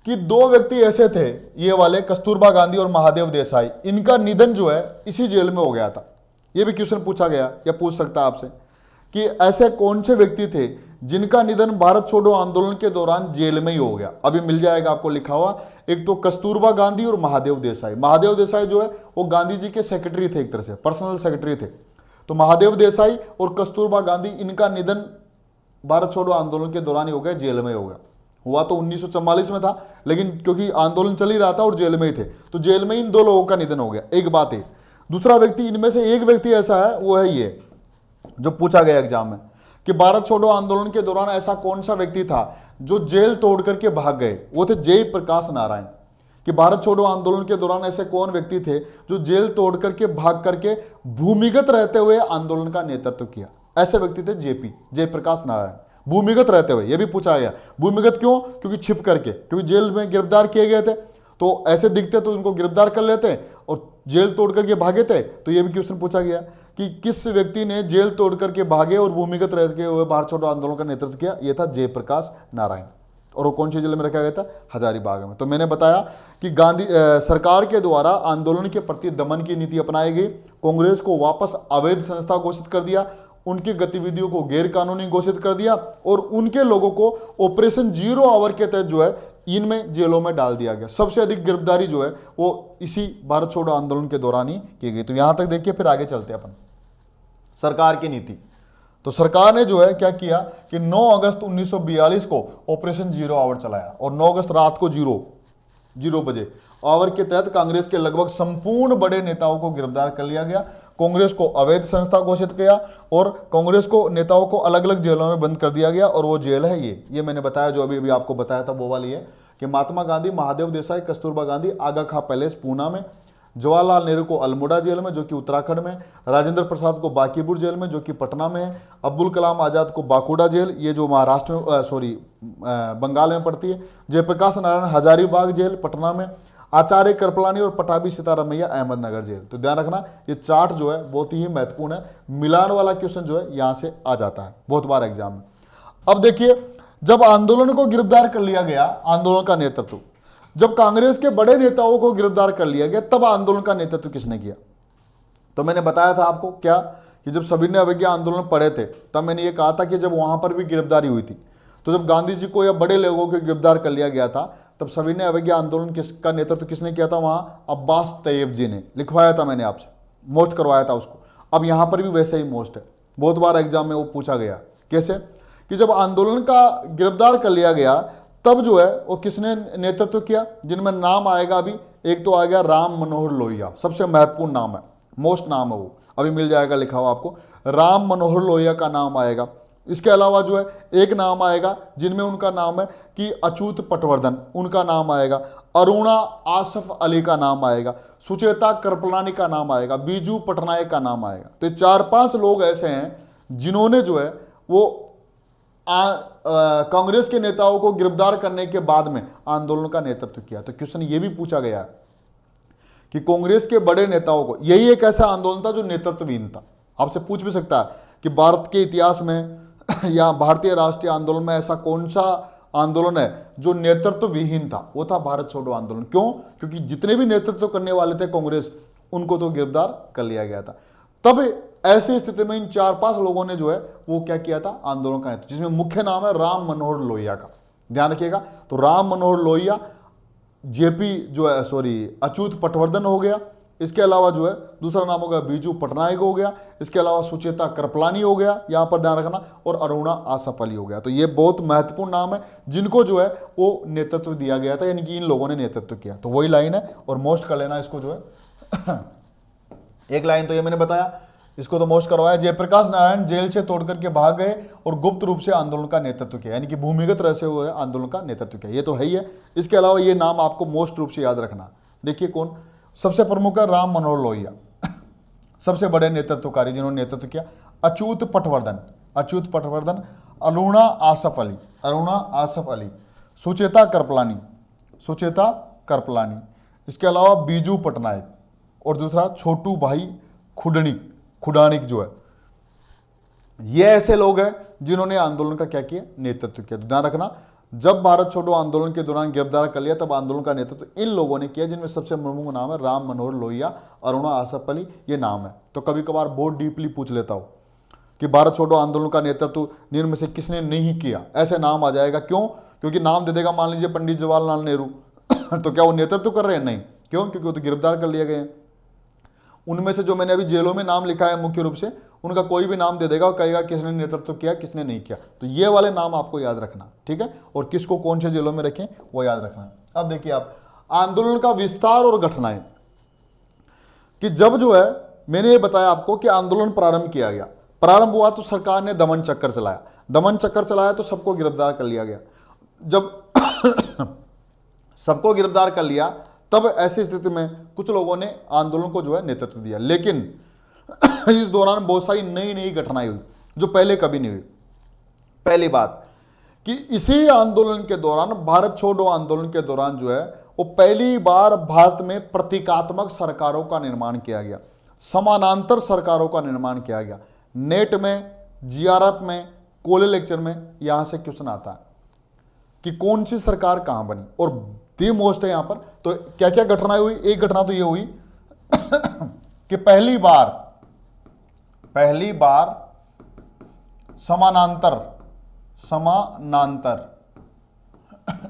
कि दो व्यक्ति ऐसे थे, ये वाले कस्तूरबा गांधी और महादेव देसाई, इनका निधन जो है इसी जेल में हो गया था। यह भी क्वेश्चन पूछा गया या पूछ सकता है आपसे कि ऐसे कौन से व्यक्ति थे जिनका निधन भारत छोड़ो आंदोलन के दौरान जेल में ही हो गया। अभी मिल जाएगा आपको लिखा हुआ। एक तो कस्तूरबा गांधी और महादेव देसाई। महादेव देसाई जो है वो गांधी जी के सेक्रेटरी थे, एक तरह से पर्सनल सेक्रेटरी थे। तो महादेव देसाई और कस्तूरबा गांधी, इनका निधन भारत छोड़ो आंदोलन के दौरान ही हो गया, जेल में हो गया। हुआ तो 1944 में था, लेकिन क्योंकि आंदोलन चल ही रहा था और जेल में ही थे, तो जेल में इन दो लोगों का निधन हो गया। एक बात है। दूसरा व्यक्ति, इनमें से एक व्यक्ति ऐसा है, वो है ये जो पूछा गया एग्जाम में कि भारत छोड़ो आंदोलन के दौरान ऐसा कौन सा व्यक्ति था जो जेल तोड़ करके भाग गए। वो थे जयप्रकाश नारायण। कि भारत छोड़ो आंदोलन के दौरान ऐसे कौन व्यक्ति थे जो जेल तोड़ करके भाग करके भूमिगत रहते हुए आंदोलन का नेतृत्व किया। ऐसे व्यक्ति थे जयप्रकाश नारायण, भूमिगत रहते हुए। यह भी पूछा गया, भूमिगत क्यों? क्योंकि छिप करके, क्योंकि जेल में गिरफ्तार किए गए थे, तो ऐसे दिखते तो उनको गिरफ्तार कर लेते, और जेल तोड़ करके भागे थे। तो यह भी क्वेश्चन पूछा गया कि किस व्यक्ति ने जेल तोड़ करके भागे और भूमिगत रहते हुए भारत छोड़ो आंदोलन का नेतृत्व किया। यह था जयप्रकाश नारायण। और वो कौन सी जेल में रखा गया था? हजारीबाग में। तो मैंने बताया कि गांधी सरकार के द्वारा आंदोलन के प्रति दमन की नीति अपनाई गई। कांग्रेस को वापस अवैध संस्था घोषित कर दिया, उनकी गतिविधियों को गैर कानूनी घोषित कर दिया, और उनके लोगों को ऑपरेशन जीरो आवर के तहत जो है इनमें जेलों में डाल दिया गया। सबसे अधिक गिरफ्तारी जो है वो इसी भारत छोड़ो आंदोलन के दौरान ही की गई। तो यहां तक देखिए, फिर आगे चलते हैं अपन सरकार की नीति। तो सरकार ने जो है क्या किया कि 9 अगस्त 1942 को ऑपरेशन जीरो आवर चलाया और 9 अगस्त रात को 0 बजे आवर के तहत कांग्रेस के लगभग संपूर्ण बड़े नेताओं को गिरफ्तार कर लिया गया। कांग्रेस को अवैध संस्था घोषित किया और कांग्रेस को नेताओं को अलग अलग जेलों में बंद कर दिया गया। और वो जेल है ये मैंने बताया, जो अभी आपको बताया था वो वाली है कि महात्मा गांधी, महादेव देसाई, कस्तूरबा गांधी आगा खां पैलेस पूना में, जवाहरलाल नेहरू को अल्मोड़ा जेल में जो कि उत्तराखंड में, राजेंद्र प्रसाद को बांकीपुर जेल में जो कि पटना में है, अब्दुल कलाम आजाद को बाकुड़ा जेल ये जो महाराष्ट्र में बंगाल में पड़ती है, जयप्रकाश नारायण हजारीबाग जेल पटना में, आचार्य कृपलानी और पटाभी सीतारामैया अहमदनगर जेल। तो ध्यान रखना ये चार्ट जो है बहुत ही महत्वपूर्ण है। मिलान वाला क्वेश्चन जो है यहां से आ जाता है बहुत बार एग्जाम में। अब देखिए, जब आंदोलन को गिरफ्तार कर लिया गया, आंदोलन का नेतृत्व जब कांग्रेस के बड़े नेताओं को गिरफ्तार कर लिया गया, तब आंदोलन का नेतृत्व किसने किया? तो मैंने बताया था आपको क्या कि जब सविनय अवज्ञा आंदोलन पढ़े थे तब मैंने ये कहा था कि जब वहां पर भी गिरफ्तारी हुई थी, तो जब गांधी जी को या बड़े लोगों को गिरफ्तार कर लिया गया था, तब सविनय अवज्ञा आंदोलन किसका नेतृत्व किसने किया था? वहां अब्बास तैयब जी ने। लिखवाया था मैंने आपसे, मोस्ट करवाया था उसको। अब यहां पर भी वैसे ही मोस्ट है, बहुत बार एग्जाम में वो पूछा गया। कैसे कि जब आंदोलन का गिरफ्तार कर लिया गया तब जो है वो किसने नेतृत्व किया? जिनमें नाम आएगा अभी, एक तो आ गया राम मनोहर लोहिया, सबसे महत्वपूर्ण नाम है, मोस्ट नाम है वो, अभी मिल जाएगा लिखा हुआ आपको, राम मनोहर लोहिया का नाम आएगा। इसके अलावा जो है एक नाम आएगा जिनमें उनका नाम है कि अच्युत पटवर्धन, उनका नाम आएगा, अरुणा आसफ अली का नाम आएगा, सुचेता कृपलानी का नाम आएगा, बीजू पटनायक का नाम आएगा। तो 4-5 लोग ऐसे हैं जिन्होंने जो है वो कांग्रेस के नेताओं को गिरफ्तार करने के बाद में आंदोलन का नेतृत्व किया। तो क्वेश्चन ये भी पूछा गया कि कांग्रेस के बड़े नेताओं को, यही एक ऐसा आंदोलन था जो नेतृत्वहीन था। आपसे पूछ भी सकता है कि भारत के इतिहास में या भारतीय राष्ट्रीय आंदोलन में ऐसा कौन सा आंदोलन है जो नेतृत्व विहीन था? वो था भारत छोड़ो आंदोलन। क्यों? क्योंकि जितने भी नेतृत्व करने वाले थे कांग्रेस, उनको तो गिरफ्तार कर लिया गया था। तब ऐसी स्थिति में इन 4-5 लोगों ने जो है वो क्या किया था? आंदोलन का नेतृत्व, जिसमें मुख्य नाम है राम मनोहर लोहिया का। ध्यान रखिएगा, तो राम मनोहर लोहिया, जेपी जो है अच्युत पटवर्धन हो गया, इसके अलावा जो है दूसरा नाम हो गया बीजू पटनायक हो गया, इसके अलावा सुचेता कृपलानी हो गया, यहां पर ध्यान रखना, और अरुणा आसफ अली हो गया। तो ये बहुत महत्वपूर्ण नाम है जिनको जो है वो नेतृत्व दिया गया था, यानी कि इन लोगों ने नेतृत्व किया। तो वही लाइन है और मोस्ट कर लेना इसको जो है एक लाइन तो ये मैंने बताया, इसको तो मोस्ट करवाया। जयप्रकाश नारायण जेल से तोड़ करके भाग गए और गुप्त रूप से आंदोलन का नेतृत्व किया, यानी कि भूमिगत रहते हुए आंदोलन का नेतृत्व किया। ये तो है ही है। इसके अलावा ये नाम आपको मोस्ट रूप से याद रखना। देखिए कौन सबसे प्रमुख है? राम मनोहर लोहिया, सबसे बड़े नेतृत्वकारी जिन्होंने नेतृत्व किया। अच्युत पटवर्धन, अरुणा आसफ अली, सुचेता कृपलानी, इसके अलावा बीजू पटनायक, और दूसरा छोटू भाई खुडानिक जो है। ये ऐसे लोग हैं जिन्होंने आंदोलन का क्या किया? नेतृत्व किया। तो ध्यान रखना, जब भारत छोड़ो आंदोलन के दौरान गिरफ्तार कर लिया तब आंदोलन का नेतृत्व इन लोगों ने किया, जिनमें सबसे प्रमुख नाम है राम मनोहर लोहिया, अरुणा आसफ अली, ये नाम है। तो कभी कभार बहुत डीपली पूछ लेता हूं कि भारत छोड़ो आंदोलन का नेतृत्व निम्न में से किसने नहीं किया, ऐसे नाम आ जाएगा। क्यों? क्योंकि नाम दे देगा मान लीजिए पंडित जवाहरलाल नेहरू तो क्या वो नेतृत्व कर रहे हैं? नहीं। क्यों? क्योंकि वो तो गिरफ्तार कर लिए गए हैं। उनमें से जो मैंने अभी जेलों में नाम लिखा है मुख्य रूप से, उनका कोई भी नाम दे देगा और कहेगा किसने नेतृत्व किया, किसने नहीं किया। तो ये वाले नाम आपको याद रखना, ठीक है, और किसको कौन से जेलों में रखें वो याद रखना। अब देखिए आप आंदोलन का विस्तार और घटनाएं, कि जब जो है मैंने ये बताया आपको कि आंदोलन प्रारंभ किया गया, प्रारंभ हुआ तो सरकार ने दमन चक्कर चलाया तो सबको गिरफ्तार कर लिया गया। जब सबको गिरफ्तार कर लिया तब ऐसी स्थिति में कुछ लोगों ने आंदोलन को जो है नेतृत्व दिया, लेकिन इस दौरान बहुत सारी नई घटनाएं हुई जो पहले कभी नहीं हुई। पहली बात कि इसी आंदोलन के दौरान, भारत छोड़ो आंदोलन के दौरान जो है वो पहली बार भारत में प्रतीकात्मक सरकारों का निर्माण किया गया, समानांतर सरकारों का निर्माण किया गया। नेट में, जीआरएफ में, कोले लेक्चर में यहां से क्वेश्चन आता है कि कौन सी सरकार कहां बनी, और दी मोस्ट है यहां पर। तो क्या क्या घटनाएं हुई? एक घटना तो ये हुई कि पहली बार समानांतर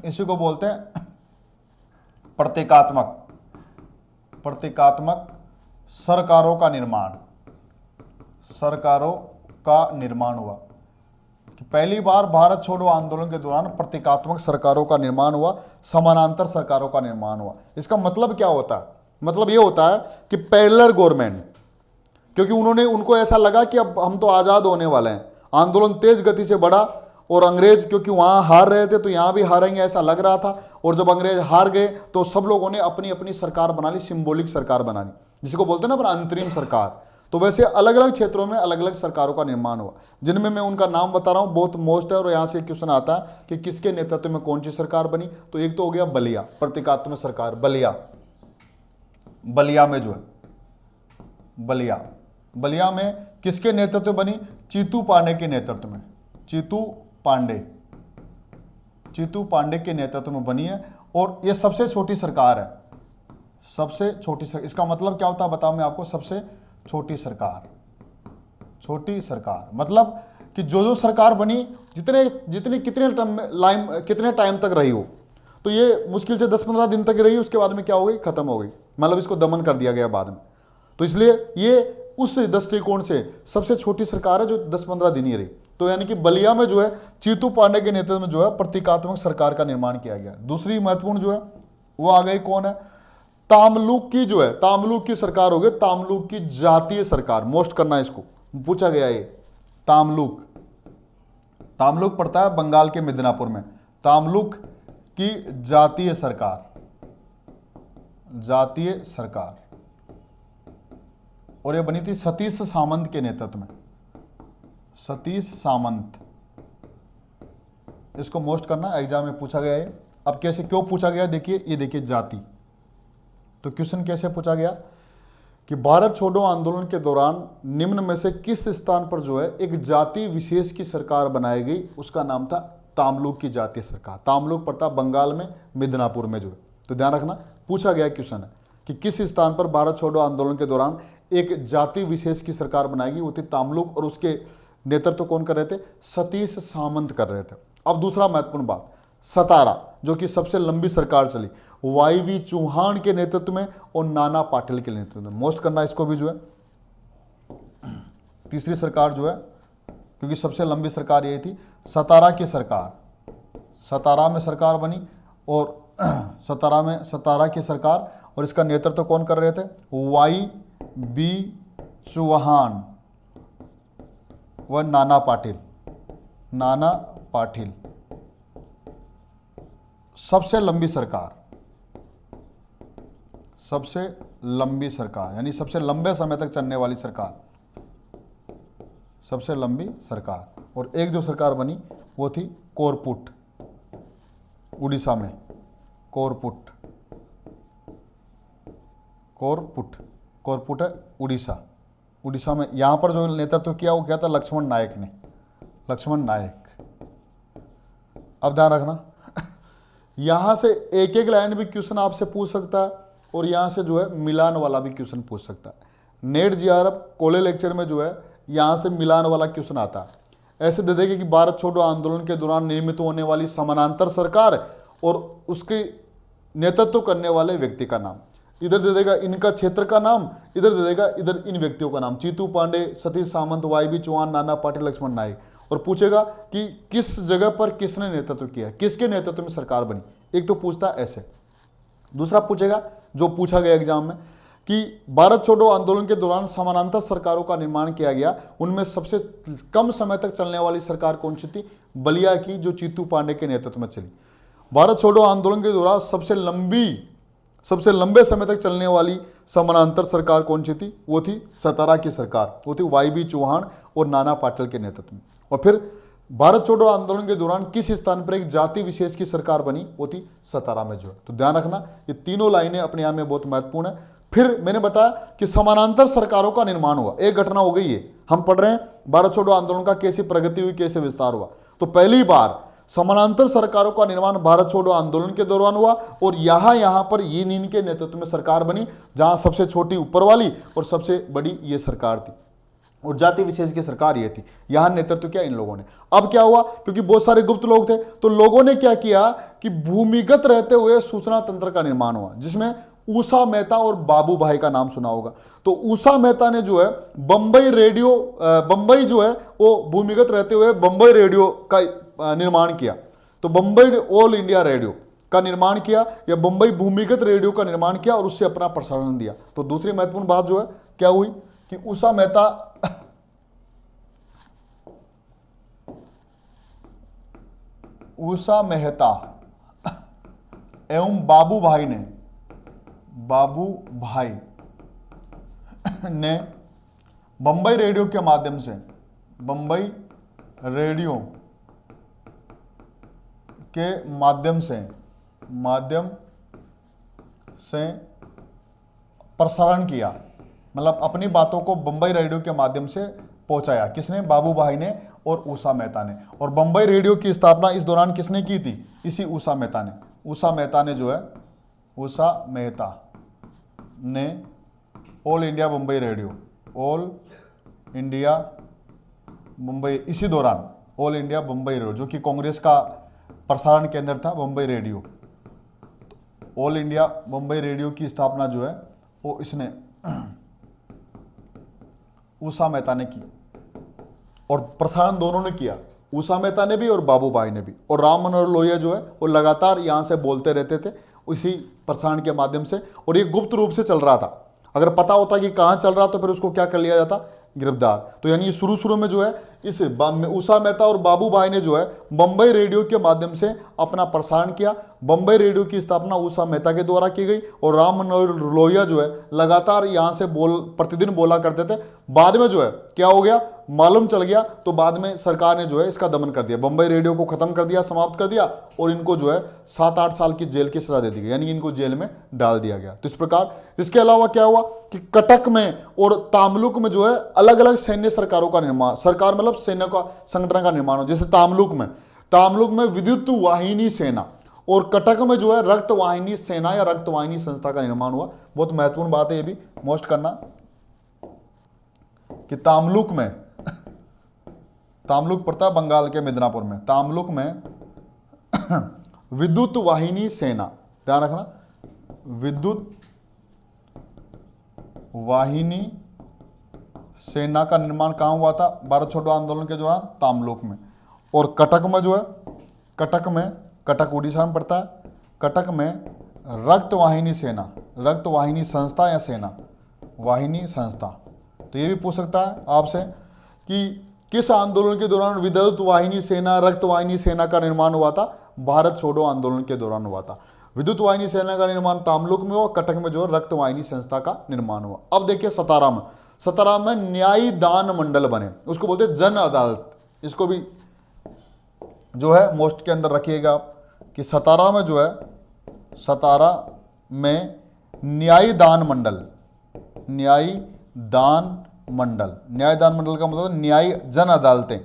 इसी को बोलते हैं प्रतीकात्मक सरकारों का निर्माण। सरकारों का निर्माण हुआ कि पहली बार भारत छोड़ो आंदोलन के दौरान प्रतीकात्मक सरकारों का निर्माण हुआ, समानांतर सरकारों का निर्माण हुआ। इसका मतलब क्या होता है? मतलब ये होता है कि पैरेलल गवर्नमेंट, क्योंकि उनको ऐसा लगा कि अब हम तो आज़ाद होने वाले हैं, आंदोलन तेज गति से बढ़ा और अंग्रेज क्योंकि वहाँ हार रहे थे तो यहाँ भी हारेंगे ऐसा लग रहा था, और जब अंग्रेज हार गए तो सब लोगों ने अपनी अपनी सरकार बना ली, सिंबॉलिक सरकार बना ली, जिसको बोलते हैं ना अपना अंतरिम सरकार। तो वैसे अलग अलग क्षेत्रों में अलग अलग सरकारों का निर्माण हुआ, जिनमें मैं उनका नाम बता रहा हूँ, बहुत मोस्ट है। और यहाँ से क्वेश्चन आता है कि किसके नेतृत्व में कौन सी सरकार बनी, तो एक तो हो गया बलिया, प्रतीकात्मक सरकार बलिया में जो है बलिया में किसके नेतृत्व में बनी? चीतू पांडे के नेतृत्व में, चीतू पांडे के नेतृत्व में बनी है। और ये सबसे छोटी सरकार है, सबसे छोटी सरकार। इसका मतलब क्या होता है बताऊं मैं आपको? सबसे छोटी सरकार मतलब कि जो सरकार बनी कितने टाइम तक रही हो, तो ये मुश्किल से 10-15 दिन तक रही, उसके बाद में क्या हो गई? खत्म हो गई, मतलब इसको दमन कर दिया गया बाद में। तो इसलिए ये उस दृष्टिकोण से सबसे छोटी सरकार है जो 10-15 दिन ही रही। तो यानी कि बलिया में जो है चीतू पांडे के नेतृत्व में जो है प्रतीकात्मक सरकार का निर्माण किया गया। दूसरी महत्वपूर्ण जो है वो आ गई, कौन है? तामलुक की सरकार हो गई, तामलुक की जातीय सरकार। मोस्ट करना, इसको पूछा गया ये। तामलुक पड़ता है बंगाल के मिदनापुर में। तामलुक की जातीय सरकार, और यह बनी थी सतीश सामंत के नेतृत्व में। सतीश सामंत, इसको मोस्ट करना, एग्जाम में पूछा गया है। अब कैसे, क्यों पूछा गया? देखिए, ये देखिए जाति। तो क्वेश्चन कैसे पूछा गया कि भारत छोड़ो आंदोलन के दौरान निम्न में से किस स्थान पर जो है एक जाति विशेष की सरकार बनाई गई? उसका नाम था तामलुक की जातीय सरकार। तामलुक पड़ता बंगाल में, मिदनापुर में जो है। तो ध्यान रखना, पूछा गया क्वेश्चन है कि किस स्थान पर भारत छोड़ो आंदोलन के दौरान एक जाति विशेष की सरकार बनाएगी? वो थी तामलुक, और उसके नेतृत्व कौन कर रहे थे? सतीश सामंत कर रहे थे। अब दूसरा महत्वपूर्ण बात, सतारा, जो कि सबसे लंबी सरकार चली, वाईवी चौहान के नेतृत्व में और नाना पाटिल के नेतृत्व में। मोस्ट करना इसको भी जो है। तीसरी सरकार जो है, क्योंकि सबसे लंबी सरकार यही थी, सतारा की सरकार। सतारा में सरकार बनी, और सतारा की सरकार, और इसका नेतृत्व कौन कर रहे थे? वाई.बी. चौहान व नाना पाटिल। सबसे लंबी सरकार यानी सबसे लंबे समय तक चलने वाली सरकार, सबसे लंबी सरकार। और एक जो सरकार बनी वो थी कोरपुट, उड़ीसा में। कोरपुट है उड़ीसा में। यहां पर जो नेतृत्व किया वो क्या था? लक्ष्मण नायक ने। अब ध्यान रखना, यहां से एक एक लाइन भी क्वेश्चन आपसे पूछ सकता है, और यहां से जो है मिलान वाला भी क्वेश्चन पूछ सकता है। नेट जीआरएफ कोले लेक्चर में जो है यहां से मिलान वाला क्वेश्चन आता है। ऐसे दे देगा कि भारत छोड़ो आंदोलन के दौरान निर्मित होने वाली समानांतर सरकार और उसके नेतृत्व करने वाले व्यक्ति का नाम। इधर दे देगा इनका क्षेत्र का नाम, इधर दे देगा इधर इन व्यक्तियों का नाम, चीतू पांडे, सतीश सामंत, वाई.बी. चौहान, नाना पाटिल, लक्ष्मण नायक। और पूछेगा कि किस जगह पर किसने नेतृत्व किया, किसके नेतृत्व में सरकार बनी। एक तो पूछता ऐसे। दूसरा पूछेगा, जो पूछा गया एग्जाम में, कि भारत छोड़ो आंदोलन के दौरान समानांतर सरकारों का निर्माण किया गया, उनमें सबसे कम समय तक चलने वाली सरकार कौन सी थी? बलिया की, जो चीतू पांडे के नेतृत्व में चली। भारत छोड़ो आंदोलन के दौरान सबसे लंबे समय तक चलने वाली समानांतर सरकार कौन सी थी? वो थी सतारा की सरकार, वो थी वाई.बी. चौहान और नाना पाटिल के नेतृत्व में। और फिर भारत छोड़ो आंदोलन के दौरान किस स्थान पर एक जाति विशेष की सरकार बनी? वो थी सतारा में जो है। तो ध्यान रखना, ये तीनों लाइनें अपने आप में बहुत महत्वपूर्ण है। फिर मैंने बताया कि समानांतर सरकारों का निर्माण हुआ, एक घटना हो गई है। हम पढ़ रहे हैं भारत छोड़ो आंदोलन का कैसी प्रगति हुई, कैसे विस्तार हुआ। तो पहली बार समानांतर सरकारों का निर्माण भारत छोड़ो आंदोलन के दौरान हुआ, और यहां पर ये के नेतृत्व में सरकार बनी, जहां सबसे छोटी ऊपर वाली और सबसे बड़ी ये सरकार थी। और जाति विशेष की सरकार ये थी, यहां नेतृत्व किया इन लोगों ने। अब क्या हुआ, क्योंकि बहुत सारे गुप्त लोग थे, तो लोगों ने क्या किया कि भूमिगत रहते हुए सूचना तंत्र का निर्माण हुआ, जिसमें ऊषा मेहता और बाबू भाई का नाम सुना होगा। तो ऊषा मेहता ने जो है बंबई रेडियो, बंबई जो है वो भूमिगत रहते हुए बंबई रेडियो का निर्माण किया। तो बंबई ऑल इंडिया रेडियो का निर्माण किया, या बंबई भूमिगत रेडियो का निर्माण किया और उससे अपना प्रसारण दिया। तो दूसरी महत्वपूर्ण बात जो है क्या हुई कि ऊषा मेहता एवं बाबू भाई ने बंबई रेडियो के माध्यम से प्रसारण किया, मतलब अपनी बातों को बंबई रेडियो के माध्यम से पहुंचाया। किसने? बाबू भाई ने और ऊषा मेहता ने। और बंबई रेडियो की स्थापना इस दौरान किसने की थी? इसी ऊषा मेहता ने। ऊषा मेहता ने ऑल इंडिया बंबई रेडियो, इसी दौरान ऑल इंडिया बंबई रेडियो, जो कि कांग्रेस का प्रसारण केंद्र था, Bombay radio, all India Bombay radio की स्थापना जो है वो इसने ऊषा मेहता ने की। और प्रसारण दोनों ने किया, ऊषा मेहता ने भी और बाबू भाई ने भी। और राम मनोहर लोहिया जो है वो लगातार यहां से बोलते रहते थे उसी प्रसारण के माध्यम से, और ये गुप्त रूप से चल रहा था। अगर पता होता कि कहां चल रहा तो फिर उसको क्या कर लिया जाता? गिरफ्तार। तो यानी शुरू में जो है इस ऊषा मेहता और बाबू भाई ने जो है बंबई रेडियो के माध्यम से अपना प्रसारण किया। बंबई रेडियो की स्थापना ऊषा मेहता के द्वारा की गई, और राम मनोहर लोहिया जो है लगातार यहां से प्रतिदिन बोला करते थे। बाद में जो है क्या हो गया मालूम चल गया, तो बाद में सरकार ने जो है इसका दमन कर दिया, बंबई रेडियो को खत्म कर दिया, समाप्त कर दिया, और इनको जो है 7-8 साल की जेल की सजा दे दी गई, यानी इनको जेल में डाल दिया गया। तो इस प्रकार इसके अलावा क्या हुआ कि कटक में और तामलुक में जो है अलग अलग सैन्य सरकारों का निर्माण, सरकार मतलब सैन्य का संगठन का निर्माण हो। जैसे तामलुक में विद्युत वाहिनी सेना, और कटक में जो है रक्त वाहिनी सेना या रक्त वाहिनी संस्था का निर्माण हुआ। बहुत महत्वपूर्ण बात है, ये भी मोस्ट करना कि तामलुक पड़ता है बंगाल के मिदनापुर में। तामलुक में विद्युत वाहिनी सेना, ध्यान रखना, विद्युत वाहिनी सेना का निर्माण कहां हुआ था? भारत छोड़ो आंदोलन के दौरान तामलुक में। और कटक में जो है, कटक उड़ीसा में पड़ता है, कटक में रक्त वाहिनी सेना, रक्त वाहिनी संस्था या सेना, वाहिनी संस्था। तो ये भी पूछ सकता है आपसे कि किस आंदोलन के दौरान विद्युत वाहिनी सेना, रक्त वाहिनी सेना का निर्माण हुआ था? भारत छोड़ो आंदोलन के दौरान हुआ था। विद्युत वाहिनी सेना का निर्माण तामलुक में हुआ, कटक में जो रक्त वाहिनी संस्था का निर्माण हुआ। अब देखिए सतारा में न्यायी दान मंडल बने, उसको बोलते हैं जन अदालत। इसको भी जो है मोस्ट के अंदर रखिएगा आप कि सतारा में न्यायी दान मंडल, न्यायी दान मंडल का मतलब न्यायी जन अदालतें।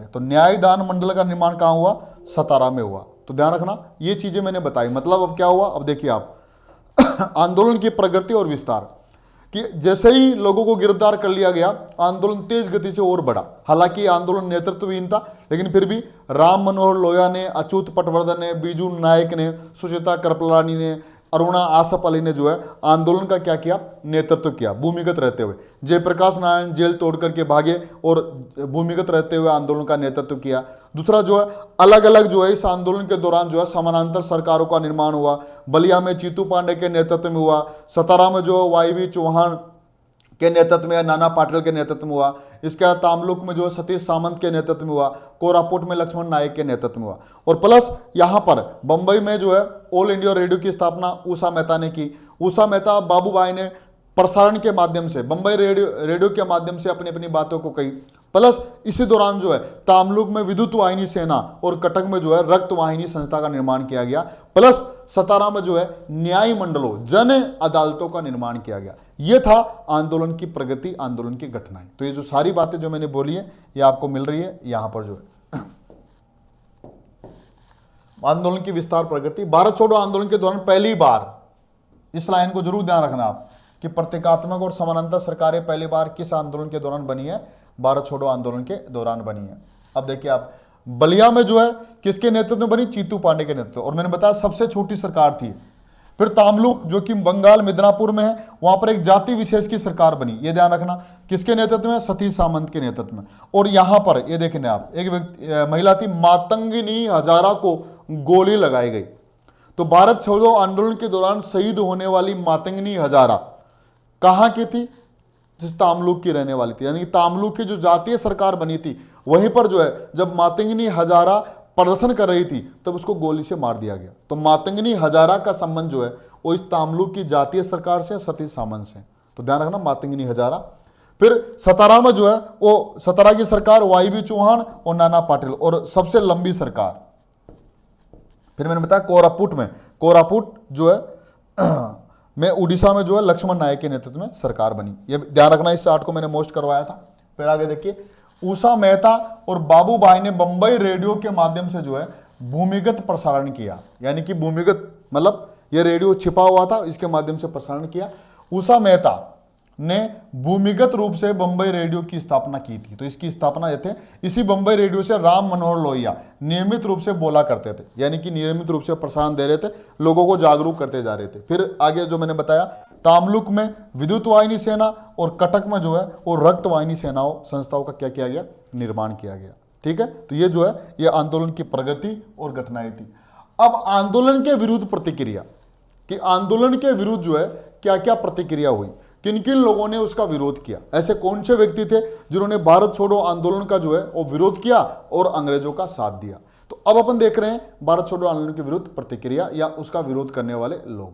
तो न्यायी दान मंडल का निर्माण कहां हुआ? सतारा में हुआ। तो ध्यान रखना, ये चीजें मैंने बताई। मतलब अब क्या हुआ, अब देखिए आप आंदोलन की प्रगति और विस्तार कि जैसे ही लोगों को गिरफ्तार कर लिया गया, आंदोलन तेज गति से और बढ़ा। हालांकि आंदोलन नेतृत्वहीन था, लेकिन फिर भी राम मनोहर लोहिया ने, अच्युत पटवर्धन ने, बीजू नायक ने, सुचेता कृपलानी ने, अरुणा आसफ अली ने जो है आंदोलन का क्या किया? नेतृत्व किया, भूमिगत रहते हुए। जयप्रकाश नारायण जेल तोड़ करके भागे और भूमिगत रहते हुए आंदोलन का नेतृत्व किया। दूसरा जो है अलग अलग जो है इस आंदोलन के दौरान जो है समानांतर सरकारों का निर्माण हुआ। बलिया में चीतू पांडे के नेतृत्व में हुआ, सतारा में जो वाईवी चौहान के नेतृत्व में या नाना पाटिल के नेतृत्व में हुआ। इसके बाद तामलुक में जो है सतीश सामंत के नेतृत्व में हुआ, कोरापुट में लक्ष्मण नायक के नेतृत्व में हुआ। और प्लस यहाँ पर बंबई में जो है ऑल इंडिया रेडियो की स्थापना ऊषा मेहता ने की। ऊषा मेहता बाबू भाई ने प्रसारण के माध्यम से, बंबई रेडियो के माध्यम से अपनी अपनी बातों को कही। प्लस इसी दौरान जो है तामलुक में विद्युत वाहिनी सेना और कटक में जो है रक्त वाहिनी संस्था का निर्माण किया गया। प्लस सतारा में जो है न्याय मंडलों, जन अदालतों का निर्माण किया गया। यह था आंदोलन की प्रगति, आंदोलन की घटनाएं। तो ये जो सारी बातें जो मैंने बोली है ये आपको मिल रही है यहां पर जो है आंदोलन की विस्तार प्रगति। भारत छोड़ो आंदोलन के दौरान पहली बार इस लाइन को जरूर ध्यान रखना आप कि प्रतीकात्मक और समानांतर सरकारें पहली बार किस आंदोलन के दौरान बनी है? भारत छोड़ो आंदोलन के दौरान बनी है। अब देखिए आप, बलिया में जो है किसके नेतृत्व में बनी? चीतू पांडे के नेतृत्व, और मैंने बताया सबसे छोटी सरकार थी। फिर तामलुक जो कि बंगाल मिदनापुर में है, वहां पर एक जाति विशेष की सरकार बनी, ये ध्यान रखना, किसके नेतृत्व में? सतीश सामंत के नेतृत्व में। और यहां पर ये देखने आप, एक महिला थी मातंगिनी हजारा को गोली लगाई गई। तो भारत छोड़ो आंदोलन के दौरान शहीद होने वाली मातंगिनी हजारा कहां की थी? जिस तामलुक की रहने वाली थी, यानी तामलुक की जो जातीय सरकार बनी थी वहीं पर जो है जब मातंगिनी हजारा प्रदर्शन कर रही थी तब उसको गोली से मार दिया गया। तो मातंगिनी हजारा का संबंध जो है वो इस तामलुक की जातीय सरकार से, सतीश सामंत से। तो ध्यान रखना मातंगिनी हजारा। फिर सतारा में जो है वो सतारा की सरकार वाईबी चौहान और नाना पाटिल, और सबसे लंबी सरकार। फिर मैंने बताया कोरापुट में, कोरापुट जो है में उड़ीसा में जो है लक्ष्मण नायक के नेतृत्व में सरकार बनी। ये ध्यान रखना, इस चार्ट को मैंने मोस्ट करवाया था। फिर आगे देखिए, उषा मेहता और बाबू भाई ने बंबई रेडियो के माध्यम से जो है भूमिगत प्रसारण किया, यानी कि भूमिगत मतलब ये रेडियो छिपा हुआ था, इसके माध्यम से प्रसारण किया। उषा मेहता ने भूमिगत रूप से बंबई रेडियो की स्थापना की थी। तो इसकी स्थापना ये थे, इसी बंबई रेडियो से राम मनोहर लोहिया नियमित रूप से बोला करते थे, यानी कि नियमित रूप से प्रसारण दे रहे थे, लोगों को जागरूक करते जा रहे थे। फिर आगे जो मैंने बताया, तामलुक में विद्युत वाहिनी सेना और कटक में जो है वो रक्त वाहिनी सेनाओं संस्थाओं का क्या किया गया? निर्माण किया गया। ठीक है, तो ये जो है ये आंदोलन की प्रगति और घटनाएं थी। अब आंदोलन के विरुद्ध प्रतिक्रिया, कि आंदोलन के विरुद्ध जो है क्या क्या प्रतिक्रिया हुई, किन किन लोगों ने उसका विरोध किया, ऐसे कौन से व्यक्ति थे जिन्होंने भारत छोड़ो आंदोलन का जो है वो विरोध किया और अंग्रेजों का साथ दिया। तो अब अपन देख रहे हैं भारत छोड़ो आंदोलन के विरुद्ध प्रतिक्रिया या उसका विरोध करने वाले लोग।